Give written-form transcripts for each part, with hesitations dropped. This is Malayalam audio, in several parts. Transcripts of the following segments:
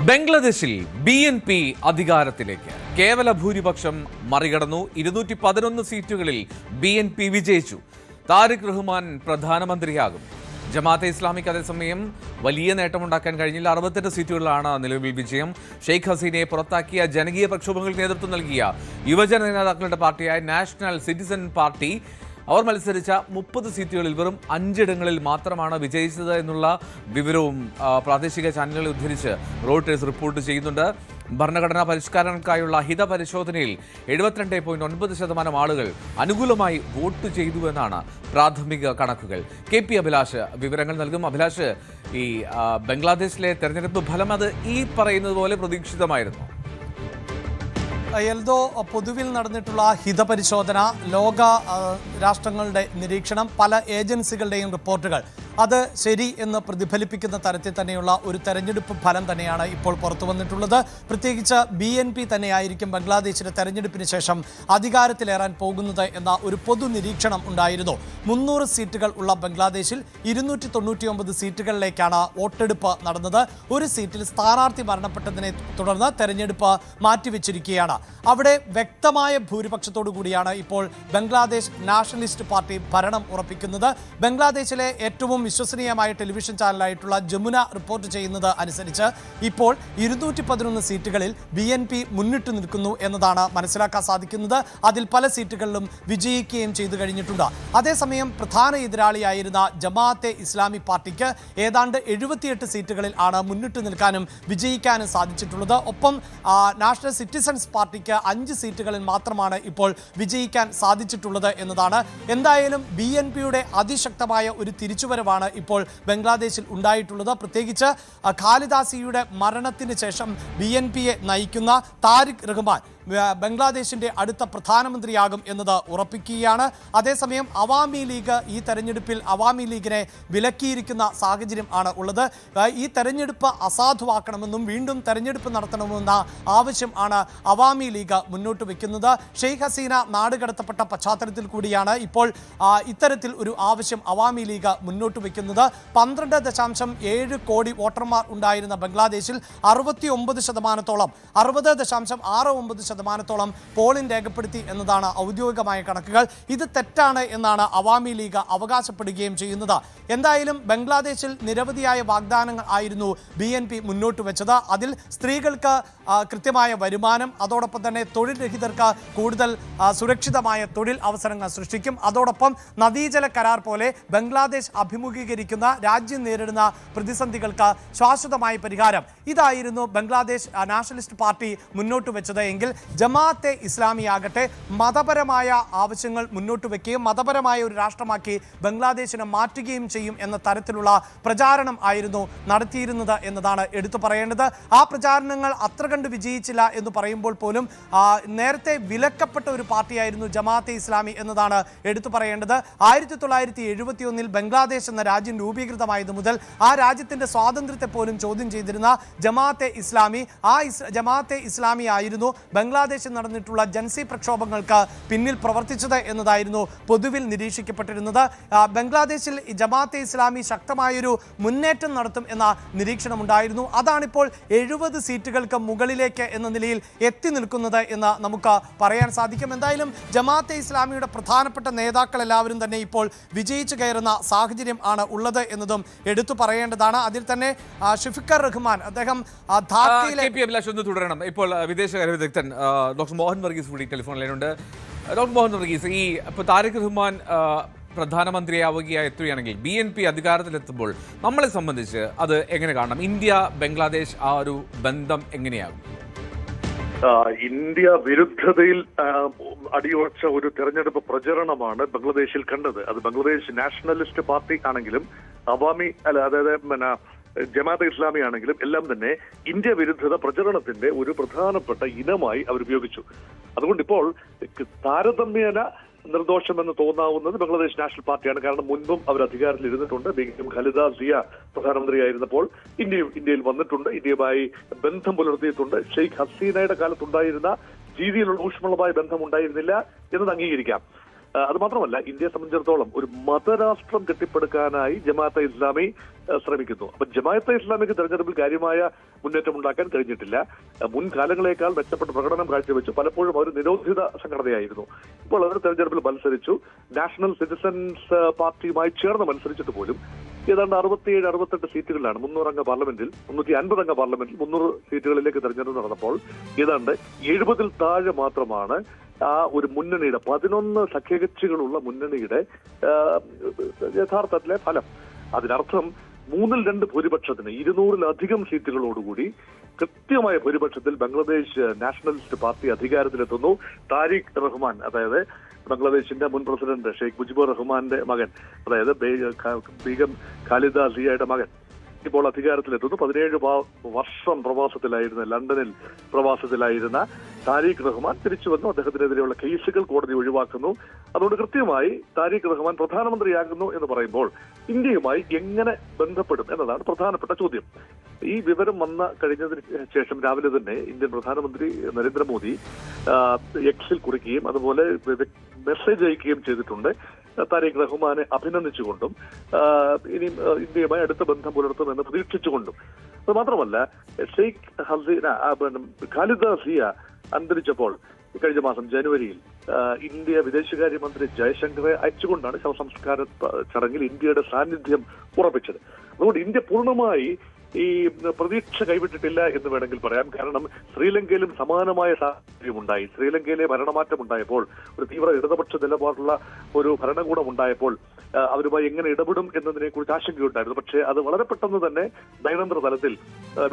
ബംഗ്ലാദേശിൽ BNP അധികാരത്തിലേക്ക് കേവല ഭൂരിപക്ഷം മറികടന്നു. 211 സീറ്റുകളിൽ BNP വിജയിച്ചു. താരിഖ് റഹ്മാൻ പ്രധാനമന്ത്രിയാകും. ജമാഅത്തെ ഇസ്ലാമിക്ക് അതേസമയം വലിയ നേട്ടമുണ്ടാക്കാൻ കഴിഞ്ഞില്ല. 68 സീറ്റുകളിലാണ് നിലവിൽ വിജയം. ഷെയ്ഖ് ഹസീനയെ പുറത്താക്കിയ ജനകീയ പ്രക്ഷോഭങ്ങൾക്ക് നേതൃത്വം നൽകിയ യുവജന നേതാക്കളുടെ പാർട്ടിയായ നാഷണൽ സിറ്റിസൺ പാർട്ടി അവർ മത്സരിച്ച 30 സീറ്റുകളിൽ വെറും 5 ഇടങ്ങളിൽ മാത്രമാണ് വിജയിച്ചത് എന്നുള്ള വിവരവും പ്രാദേശിക ചാനലുകളെ ഉദ്ധരിച്ച് റോയിട്ടേഴ്സ് റിപ്പോർട്ട് ചെയ്യുന്നുണ്ട്. ഭരണഘടനാ പരിഷ്കാരങ്ങൾക്കായുള്ള ഹിതപരിശോധനയിൽ 72.9% ആളുകൾ അനുകൂലമായി വോട്ട് ചെയ്തുവെന്നാണ് പ്രാഥമിക കണക്കുകൾ. KP അഭിലാഷ് വിവരങ്ങൾ നൽകും. അഭിലാഷ്, ഈ ബംഗ്ലാദേശിലെ തെരഞ്ഞെടുപ്പ് ഫലം അത് ഈ പറയുന്നത് പോലെ പ്രതീക്ഷിതമായിരുന്നു? എൽദോ, പൊതുവിൽ നടന്നിട്ടുള്ള ഹിതപരിശോധന, ലോക രാഷ്ട്രങ്ങളുടെ നിരീക്ഷണം, പല ഏജൻസികളുടെയും റിപ്പോർട്ടുകൾ അത് ശരി എന്ന് പ്രതിഫലിപ്പിക്കുന്ന തരത്തിൽ തന്നെയുള്ള ഒരു തെരഞ്ഞെടുപ്പ് ഫലം തന്നെയാണ് ഇപ്പോൾ പുറത്തു വന്നിട്ടുള്ളത്. പ്രത്യേകിച്ച് BNP തന്നെയായിരിക്കും ബംഗ്ലാദേശിലെ തെരഞ്ഞെടുപ്പിന് ശേഷം അധികാരത്തിലേറാൻ പോകുന്നത് എന്ന ഒരു പൊതു നിരീക്ഷണം ഉണ്ടായിരുന്നു. 300 സീറ്റുകൾ ഉള്ള ബംഗ്ലാദേശിൽ 299 സീറ്റുകളിലേക്കാണ് വോട്ടെടുപ്പ് നടന്നത്. ഒരു സീറ്റിൽ സ്ഥാനാർത്ഥി മരണപ്പെട്ടതിനെ തുടർന്ന് തെരഞ്ഞെടുപ്പ് മാറ്റിവെച്ചിരിക്കുകയാണ്. അവിടെ വ്യക്തമായ ഭൂരിപക്ഷത്തോടു കൂടിയാണ് ഇപ്പോൾ ബംഗ്ലാദേശ് നാഷണലിസ്റ്റ് പാർട്ടി ഭരണം ഉറപ്പിക്കുന്നത്. ബംഗ്ലാദേശിലെ ഏറ്റവും വിശ്വസനീയമായ ടെലിവിഷൻ ചാനലായിട്ടുള്ള ജമുന റിപ്പോർട്ട് ചെയ്യുന്നത് അനുസരിച്ച് ഇപ്പോൾ 211 സീറ്റുകളിൽ BNP മുന്നിട്ട് നിൽക്കുന്നു എന്നതാണ് മനസ്സിലാക്കാൻ സാധിക്കുന്നത്. അതിൽ പല സീറ്റുകളിലും വിജയിക്കുകയും ചെയ്തു കഴിഞ്ഞിട്ടുണ്ട്. അതേസമയം പ്രധാന എതിരാളിയായിരുന്ന ജമാഅത്തെ ഇസ്ലാമി പാർട്ടിക്ക് ഏതാണ്ട് 78 സീറ്റുകളിൽ ആണ് മുന്നിട്ട് നിൽക്കാനും വിജയിക്കാനും സാധിച്ചിട്ടുള്ളത്. ഒപ്പം നാഷണൽ സിറ്റിസൺസ് പാർട്ടിക്ക് 5 സീറ്റുകളിൽ മാത്രമാണ് ഇപ്പോൾ വിജയിക്കാൻ സാധിച്ചിട്ടുള്ളത് എന്നതാണ്. എന്തായാലും BNPയുടെ അതിശക്തമായ ഒരു തിരിച്ചുവരവാണ് ഇപ്പോൾ ബംഗ്ലാദേശിൽ ഉണ്ടായിട്ടുള്ളത്. പ്രത്യേകിച്ച് ഖാലിദാസിയുടെ മരണത്തിന് ശേഷം BNPയെ നയിക്കുന്ന താരിഖ് റഹ്മാൻ ബംഗ്ലാദേശിന്റെ അടുത്ത പ്രധാനമന്ത്രിയാകും എന്നത് ഉറപ്പിക്കുകയാണ്. അതേസമയം അവാമി ലീഗ് ഈ തെരഞ്ഞെടുപ്പിൽ അവാമി ലീഗിനെ വിലക്കിയിരിക്കുന്ന സാഹചര്യം ആണ് ഉള്ളത്. ഈ തെരഞ്ഞെടുപ്പ് അസാധുവാക്കണമെന്നും വീണ്ടും തെരഞ്ഞെടുപ്പ് നടത്തണമെന്ന ആവശ്യം ആണ് അവാമി ലീഗ് മുന്നോട്ട് വയ്ക്കുന്നത്. ഷെയ്ഖ് ഹസീന നാടുകടത്തപ്പെട്ട പശ്ചാത്തലത്തിൽ കൂടിയാണ് ഇപ്പോൾ ഇത്തരത്തിൽ ഒരു ആവശ്യം അവാമി ലീഗ് മുന്നോട്ട് വയ്ക്കുന്നത്. 12.7 കോടി വോട്ടർമാർ ഉണ്ടായിരുന്ന ബംഗ്ലാദേശിൽ 69%, 60.69% പോളിംഗ് രേഖപ്പെടുത്തി എന്നതാണ് ഔദ്യോഗികമായ കണക്കുകൾ. ഇത് തെറ്റാണ് എന്നാണ് അവാമി ലീഗ് അവകാശപ്പെടുകയും ചെയ്യുന്നത്. എന്തായാലും ബംഗ്ലാദേശിൽ നിരവധിയായ വാഗ്ദാനങ്ങൾ ആയിരുന്നു BNP മുന്നോട്ട് വെച്ചത്. അതിൽ സ്ത്രീകൾക്ക് കൃത്യമായ വരുമാനം, അതോടൊപ്പം തന്നെ തൊഴിൽ രഹിതർക്ക് കൂടുതൽ സുരക്ഷിതമായ തൊഴിൽ അവസരങ്ങൾ സൃഷ്ടിക്കും. അതോടൊപ്പം നദീജല കരാർ പോലെ ബംഗ്ലാദേശ് അഭിമുഖീകരിക്കുന്ന രാജ്യം നേരിടുന്ന പ്രതിസന്ധികൾക്ക് ശാശ്വതമായ പരിഹാരം, ഇതായിരുന്നു ബംഗ്ലാദേശ് നാഷണലിസ്റ്റ് പാർട്ടി മുന്നോട്ട് വെച്ചത്. എങ്കിൽ ജമാഅത്തെ ഇസ്ലാമി ആകട്ടെ മതപരമായ ആവശ്യങ്ങൾ മുന്നോട്ട് വയ്ക്കുകയും മതപരമായ ഒരു രാഷ്ട്രമാക്കി ബംഗ്ലാദേശിനെ മാറ്റുകയും ചെയ്യും എന്ന തരത്തിലുള്ള പ്രചാരണം ആയിരുന്നു നടത്തിയിരുന്നത് എന്നതാണ് എടുത്തു പറയേണ്ടത്. ആ പ്രചാരണങ്ങൾ അത്ര കണ്ട് വിജയിച്ചില്ല എന്ന് പറയുമ്പോൾ പോലും നേരത്തെ വിലക്കപ്പെട്ട ഒരു പാർട്ടിയായിരുന്നു ജമാഅത്തെ ഇസ്ലാമി എന്നതാണ് എടുത്തു പറയേണ്ടത്. 1971 ബംഗ്ലാദേശ് എന്ന രാജ്യം രൂപീകൃതമായത് മുതൽ ആ രാജ്യത്തിന്റെ സ്വാതന്ത്ര്യത്തെ പോലും ചോദ്യം ചെയ്തിരുന്ന ജമാഅത്തെ ഇസ്ലാമി, ജമാഅത്തെ ഇസ്ലാമി ആയിരുന്നു ബംഗ്ലാദേശിൽ നടന്നിട്ടുള്ള ജൻസി പ്രക്ഷോഭങ്ങൾക്ക് പിന്നിൽ പ്രവർത്തിച്ചത് എന്നതായിരുന്നു പൊതുവിൽ നിരീക്ഷിക്കപ്പെട്ടിരുന്നത്. ബംഗ്ലാദേശിൽ ജമാഅത്തെ ഇസ്ലാമി ശക്തമായൊരു മുന്നേറ്റം നടത്തും എന്ന നിരീക്ഷണം ഉണ്ടായിരുന്നു. അതാണിപ്പോൾ 70 സീറ്റുകൾക്ക് മുകളിലേക്ക് എന്ന നിലയിൽ എത്തി നിൽക്കുന്നത് എന്ന് നമുക്ക് പറയാൻ സാധിക്കും. എന്തായാലും ജമാഅത്തെ ഇസ്ലാമിയുടെ പ്രധാനപ്പെട്ട നേതാക്കൾ എല്ലാവരും തന്നെ ഇപ്പോൾ വിജയിച്ചു കയറുന്ന സാഹചര്യം ആണ് ഉള്ളത് എന്നതും എടുത്തു പറയേണ്ടതാണ്. അതിൽ തന്നെ ഷഫീഖർ റഹ്മാൻ, അദ്ദേഹം തുടരണം. ഇപ്പോൾ വിദേശകാര്യ വിദഗ്ധൻ ഡോക്ടർ മോഹൻ വർഗീസ് കൂടി ടെലിഫോൺ ലൈനുണ്ട്. ഡോക്ടർ മോഹൻ വർഗീസ്, ഈ ഇപ്പോൾ താരിഖ് റഹ്മാൻ പ്രധാനമന്ത്രിയാവുകയായി എത്തുകയാണെങ്കിൽ BNP അധികാരത്തിലെത്തുമ്പോൾ നമ്മളെ സംബന്ധിച്ച് അത് എങ്ങനെ കാണണം? ഇന്ത്യ ബംഗ്ലാദേശ് ആ ഒരു ബന്ധം എങ്ങനെയാകും? ഇന്ത്യ വിരുദ്ധതയിൽ അടിയുറച്ച ഒരു തെരഞ്ഞെടുപ്പ് പ്രചരണമാണ് ബംഗ്ലാദേശിൽ കണ്ടത്. അത് ബംഗ്ലാദേശ് നാഷണലിസ്റ്റ് പാർട്ടി ആണെങ്കിലും അതായത് ജമാഅത്തെ ഇസ്ലാമി ആണെങ്കിലും എല്ലാം തന്നെ ഇന്ത്യ വിരുദ്ധത പ്രചരണത്തിന്റെ ഒരു പ്രധാനപ്പെട്ട ഇനമായി അവർ ഉപയോഗിച്ചു. അതുകൊണ്ട് ഇപ്പോൾ താരതമ്യേന നിർദോഷമെന്ന് തോന്നാവുന്നത് ബംഗ്ലാദേശ് നാഷണൽ പാർട്ടിയാണ്. കാരണം മുൻപും അവർ അധികാരത്തിൽ ഇരുന്നിട്ടുണ്ട്. ഖലിദ സിയ പ്രധാനമന്ത്രിയായിരുന്നപ്പോൾ ഇന്ത്യയിൽ വന്നിട്ടുണ്ട്, ഇന്ത്യയുമായി ബന്ധം പുലർത്തിയിട്ടുണ്ട്. ഷെയ്ഖ് ഹസീനയുടെ കാലത്തുണ്ടായിരുന്ന രീതിയിലുള്ള ഊഷ്മളമായ ബന്ധം ഉണ്ടായിരുന്നില്ല എന്നത് അംഗീകരിക്കാം. അത് മാത്രമല്ല, ഇന്ത്യയെ സംബന്ധിച്ചിടത്തോളം ഒരു മതരാഷ്ട്രം കെട്ടിപ്പടുക്കാനായി ജമാഅത്തെ ഇസ്ലാമി ശ്രമിക്കുന്നു. അപ്പൊ ജമാഅത്തെ ഇസ്ലാമിക്ക് തെരഞ്ഞെടുപ്പിൽ കാര്യമായ മുന്നേറ്റം ഉണ്ടാക്കാൻ കഴിഞ്ഞിട്ടില്ല. മുൻകാലങ്ങളെക്കാൾ മെച്ചപ്പെട്ട പ്രകടനം കാഴ്ചവെച്ചു. പലപ്പോഴും അവർ നിരോധിത സംഘടനയായിരുന്നു. ഇപ്പോൾ അവർ തെരഞ്ഞെടുപ്പിൽ മത്സരിച്ചു. നാഷണൽ സിറ്റിസൺസ് പാർട്ടിയുമായി ചേർന്ന് മത്സരിച്ചിട്ട് പോലും ഏതാണ്ട് 67-68 സീറ്റുകളിലാണ് 300 അംഗ പാർലമെന്റിൽ 350 അംഗ പാർലമെന്റിൽ 300 സീറ്റുകളിലേക്ക് തെരഞ്ഞെടുപ്പ് നടന്നപ്പോൾ ഏതാണ്ട് 70-ൽ താഴെ മാത്രമാണ് ആ ഒരു മുന്നണിയുടെ 11 സഖ്യകക്ഷികളുള്ള മുന്നണിയുടെ യഥാർത്ഥത്തിലെ ഫലം. അതിനർത്ഥം 3-2 ഭൂരിപക്ഷത്തിന് 200-ലധികം സീറ്റുകളോടുകൂടി കൃത്യമായ ഭൂരിപക്ഷത്തിൽ ബംഗ്ലാദേശ് നാഷണലിസ്റ്റ് പാർട്ടി അധികാരത്തിലെത്തുന്നു. താരിഖ് റഹ്മാൻ, അതായത് ബംഗ്ലാദേശിന്റെ മുൻ പ്രസിഡന്റ് ഷെയ്ഖ് മുജിബുർ റഹ്മാന്റെ മകൻ, അതായത് ബീഗം ഖാലിദ സിയയുടെ മകൻ, ഇപ്പോൾ അധികാരത്തിലെത്തുന്നു. 17 വർഷം പ്രവാസത്തിലായിരുന്ന, ലണ്ടനിൽ പ്രവാസത്തിലായിരുന്ന താരിഖ് റഹ്മാൻ തിരിച്ചു വന്നു. അദ്ദേഹത്തിനെതിരെയുള്ള കേസുകൾ കോടതി ഒഴിവാക്കുന്നു. അതുകൊണ്ട് കൃത്യമായി താരിഖ് റഹ്മാൻ പ്രധാനമന്ത്രിയാകുന്നു എന്ന് പറയുമ്പോൾ ഇന്ത്യയുമായി എങ്ങനെ ബന്ധപ്പെടും എന്നതാണ് പ്രധാനപ്പെട്ട ചോദ്യം. ഈ വിവരം കഴിഞ്ഞതിന് ശേഷം രാവിലെ തന്നെ ഇന്ത്യൻ പ്രധാനമന്ത്രി നരേന്ദ്രമോദി എക്സിൽ കുറിക്കുകയും അതുപോലെ മെസ്സേജ് അയക്കുകയും ചെയ്തിട്ടുണ്ട്. താരിഖ് റഹ്മാനെ അഭിനന്ദിച്ചുകൊണ്ടും ഇനിയും ഇന്ത്യയുമായി അടുത്ത ബന്ധം പുലർത്തുമെന്ന് പ്രതീക്ഷിച്ചുകൊണ്ടും. അത് മാത്രമല്ല, ഷെയ്ഖ് ഹസീന ഖാലിദ സിയ അന്തരിച്ചപ്പോൾ കഴിഞ്ഞ മാസം ജനുവരിയിൽ ഇന്ത്യ വിദേശകാര്യമന്ത്രി ജയശങ്കറെ അയച്ചുകൊണ്ടാണ് ശവസംസ്കാര ചടങ്ങിൽ ഇന്ത്യയുടെ സാന്നിധ്യം ഉറപ്പിച്ചത്. അതുകൊണ്ട് ഇന്ത്യ പൂർണ്ണമായി ഈ പ്രതീക്ഷ കൈവിട്ടിട്ടില്ല എന്ന് വേണമെങ്കിൽ പറയാം. കാരണം ശ്രീലങ്കയിലും സമാനമായ സാഹചര്യമുണ്ടായി. ശ്രീലങ്കയിലെ ഭരണമാറ്റം ഉണ്ടായപ്പോൾ, ഒരു തീവ്ര ഇടതുപക്ഷ നിലപാടുള്ള ഒരു ഭരണകൂടം ഉണ്ടായപ്പോൾ അവരുമായി എങ്ങനെ ഇടപെടും എന്നതിനെ കുറിച്ച് ആശങ്കയുണ്ടായിരുന്നു. പക്ഷേ അത് വളരെ പെട്ടെന്ന് തന്നെ നയതന്ത്ര തലത്തിൽ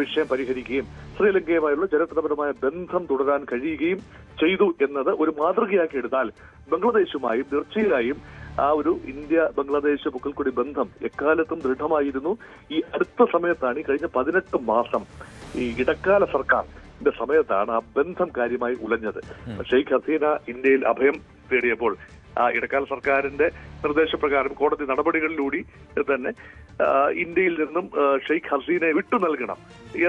വിഷയം പരിഹരിക്കുകയും ശ്രീലങ്കയുമായുള്ള ചരിത്രപരമായ ബന്ധം തുടരാൻ കഴിയുകയും ചെയ്തു എന്നത് ഒരു മാതൃകയാക്കി എടുത്താൽ ബംഗ്ലാദേശുമായും തീർച്ചയായും ആ ഒരു ഇന്ത്യ ബംഗ്ലാദേശ് പുക്കൽക്കൊടി ബന്ധം എക്കാലത്തും ദൃഢമായിരുന്നു. ഈ അടുത്ത സമയത്താണ്, ഈ കഴിഞ്ഞ 18 മാസം ഈ ഇടക്കാല സർക്കാരിന്റെ സമയത്താണ് ആ ബന്ധം കാര്യമായി ഉലഞ്ഞത്. ഷെയ്ഖ് ഹസീന ഇന്ത്യയിൽ അഭയം തേടിയപ്പോൾ ആ ഇടക്കാല സർക്കാരിന്റെ നിർദ്ദേശപ്രകാരം കോടതി നടപടികളിലൂടെ തന്നെ ഇന്ത്യയിൽ നിന്നും ഷെയ്ഖ് ഹസീനയെ വിട്ടു നൽകണം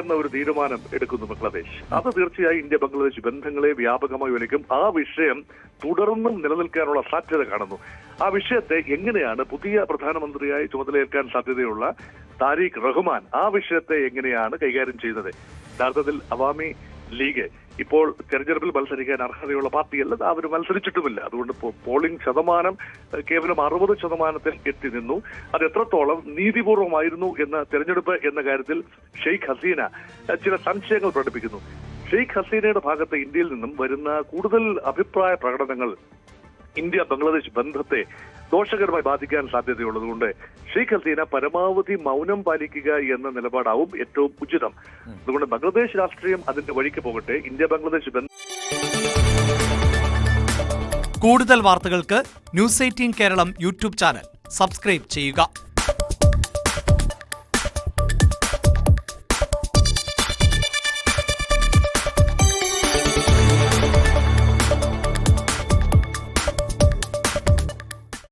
എന്ന ഒരു തീരുമാനം എടുക്കുന്നു ബംഗ്ലാദേശ്. അത് തീർച്ചയായും ഇന്ത്യ ബംഗ്ലാദേശ് ബന്ധങ്ങളെ വ്യാപകമായി ഉലയ്ക്കും. ആ വിഷയം തുടർന്നും നിലനിൽക്കാനുള്ള സാധ്യത കാണുന്നു. ആ വിഷയത്തെ എങ്ങനെയാണ് പുതിയ പ്രധാനമന്ത്രിയായി ചുമതലയേൽക്കാൻ സാധ്യതയുള്ള താരിഖ് റഹ്മാൻ ആ വിഷയത്തെ എങ്ങനെയാണ് കൈകാര്യം ചെയ്യുന്നത്? യഥാർത്ഥത്തിൽ അവാമി ലീഗ് ഇപ്പോൾ തെരഞ്ഞെടുപ്പിൽ മത്സരിക്കാൻ അർഹതയുള്ള പാർട്ടിയല്ല, അവർ മത്സരിച്ചിട്ടുമില്ല. അതുകൊണ്ട് പോളിംഗ് ശതമാനം കേവലം 60% എത്തി നിന്നു. അത് എത്രത്തോളം നീതിപൂർവമായിരുന്നു എന്ന തെരഞ്ഞെടുപ്പ് എന്ന കാര്യത്തിൽ ഷെയ്ഖ് ഹസീന ചില സംശയങ്ങൾ പ്രകടിപ്പിക്കുന്നു. ഷെയ്ഖ് ഹസീനയുടെ ഭാഗത്ത് ഇന്ത്യയിൽ നിന്നും വരുന്ന കൂടുതൽ അഭിപ്രായ പ്രകടനങ്ങൾ ഇന്ത്യ ബംഗ്ലാദേശ് ബന്ധത്തെ ദോഷകരമായി ബാധിക്കാൻ സാധ്യതയുള്ളതുകൊണ്ട് ഷെയ്ഖ് ഹസീന പരമാവധി മൗനം പാലിക്കുക എന്ന നിലപാടാവും ഏറ്റവും ഉചിതം. അതുകൊണ്ട് ബംഗ്ലാദേശ് രാഷ്ട്രീയം അതിന്റെ വഴിക്ക് പോകട്ടെ. ഇന്ത്യ ബംഗ്ലാദേശ് ബന്ധം. കൂടുതൽ വാർത്തകൾക്ക് News 18 Keralam YouTube channel subscribe ചെയ്യുക.